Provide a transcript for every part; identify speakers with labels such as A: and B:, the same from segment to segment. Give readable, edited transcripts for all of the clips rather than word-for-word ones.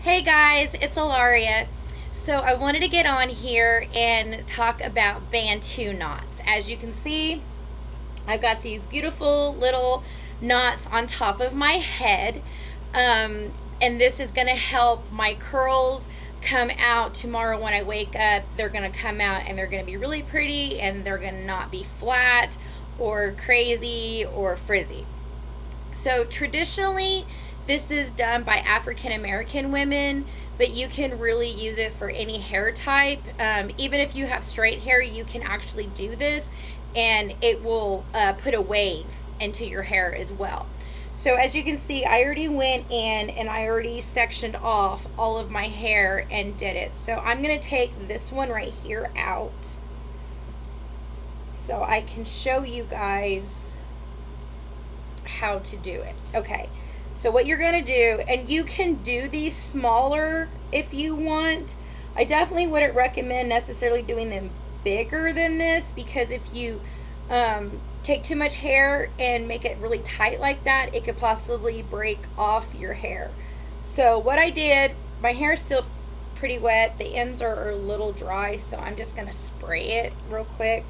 A: Hey guys, it's Ilaria. So I wanted to get on here and talk about Bantu knots. As you can see, I've got these beautiful little knots on top of my head. And this is going to help my curls come out tomorrow when I wake up. They're going to come out and they're going to be really pretty and they're going to not be flat or crazy or frizzy. So traditionally, this is done by African American women, but you can really use it for any hair type. Even if you have straight hair, you can actually do this, and it will put a wave into your hair as well. So as you can see, I already went in and I already sectioned off all of my hair and did it. So I'm going to take this one right here out so I can show you guys how to do it. Okay, so what you're gonna do, and you can do these smaller if you want. I definitely wouldn't recommend necessarily doing them bigger than this, because if you take too much hair and make it really tight like that, it could possibly break off your hair. So what I did, my hair's still pretty wet, the ends are a little dry, so I'm just gonna spray it real quick.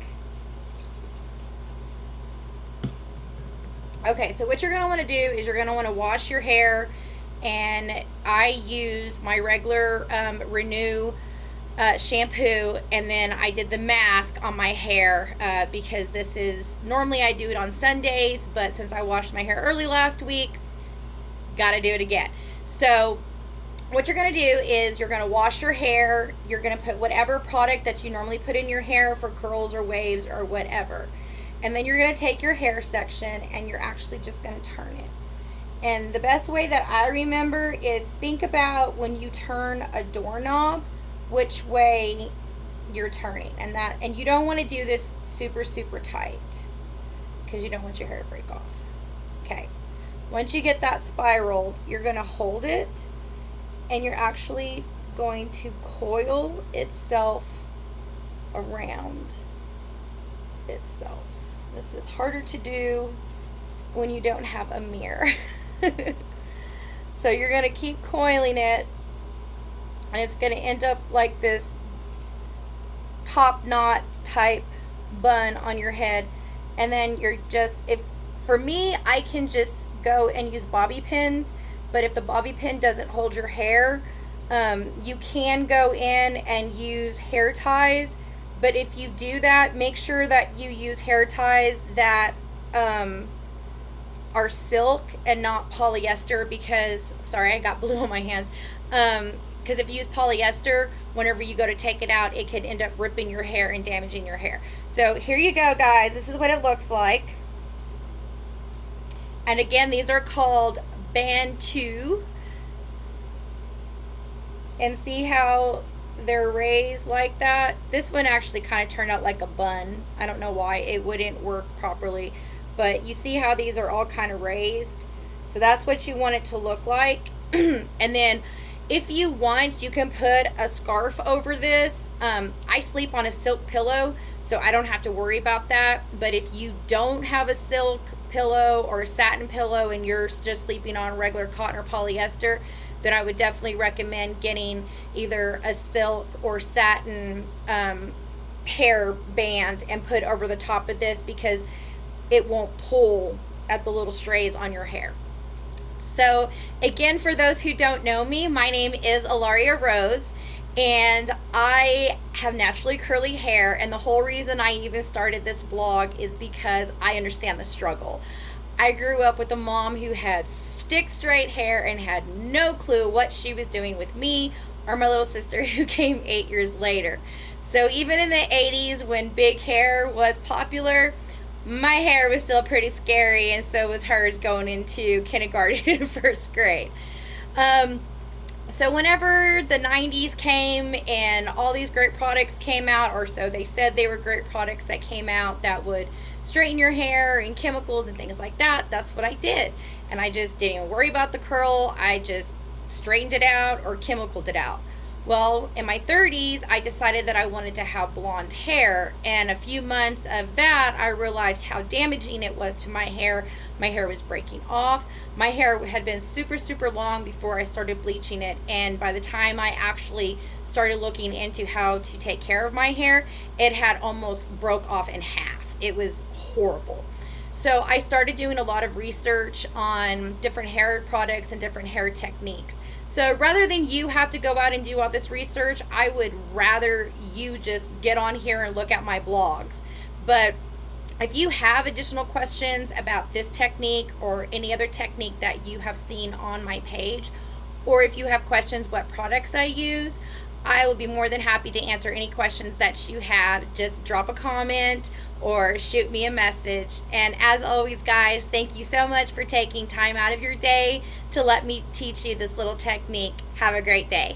A: Okay, so what you're going to want to do is you're going to want to wash your hair, and I use my regular Renew shampoo, and then I did the mask on my hair because this is, normally I do it on Sundays, but since I washed my hair early last week, got to do it again. So what you're going to do is you're going to wash your hair, you're going to put whatever product that you normally put in your hair for curls or waves or whatever. And then you're going to take your hair section and you're actually just going to turn it. And the best way that I remember is think about when you turn a doorknob, which way you're turning. And you don't want to do this super tight because you don't want your hair to break off. Okay. Once you get that spiraled, you're going to hold it and you're actually going to coil itself around itself. This is harder to do when you don't have a mirror. So you're going to keep coiling it, and it's going to end up like this top knot type bun on your head. And then you're just, if for me, I can just go and use bobby pins, but if the bobby pin doesn't hold your hair, you can go in and use hair ties. But if you do that, make sure that you use hair ties that are silk and not polyester, because, sorry, I got blue on my hands. Because if you use polyester, whenever you go to take it out, it could end up ripping your hair and damaging your hair. So here you go, guys. This is what it looks like. And again, these are called Bantu. And see how they're raised like that. This one actually kind of turned out like a bun. I don't know why it wouldn't work properly, but you see how these are all kind of raised. So that's what you want it to look like. And then if you want, you can put a scarf over this. I sleep on a silk pillow, so I don't have to worry about that. But if you don't have a silk pillow or a satin pillow and you're just sleeping on regular cotton or polyester, then I would definitely recommend getting either a silk or satin hair band and put over the top of this, because it won't pull at the little strays on your hair. So again, for those who don't know me, my name is Ilaria Rose, and I have naturally curly hair, and the whole reason I even started this blog is because I understand the struggle. I grew up with a mom who had stick straight hair and had no clue what she was doing with me or my little sister who came 8 years later. So even in the 80s, when big hair was popular, my hair was still pretty scary, and so was hers going into kindergarten and first grade. So whenever the 90s came and all these great products came out, or so they said they were great products that came out that would straighten your hair and chemicals and things like that, that's what I did. And I just didn't even worry about the curl. I just straightened it out or chemicaled it out. Well, in my 30s, I decided that I wanted to have blonde hair. And a few months of that, I realized how damaging it was to my hair. My hair was breaking off. My hair had been super, super long before I started bleaching it. And by the time I actually started looking into how to take care of my hair, it had almost broke off in half. It was horrible. So I started doing a lot of research on different hair products and different hair techniques. So rather than you have to go out and do all this research, I would rather you just get on here and look at my blogs. But if you have additional questions about this technique or any other technique that you have seen on my page, or if you have questions what products I use, I will be more than happy to answer any questions that you have. Just drop a comment or shoot me a message. And as always, guys, thank you so much for taking time out of your day to let me teach you this little technique. Have a great day.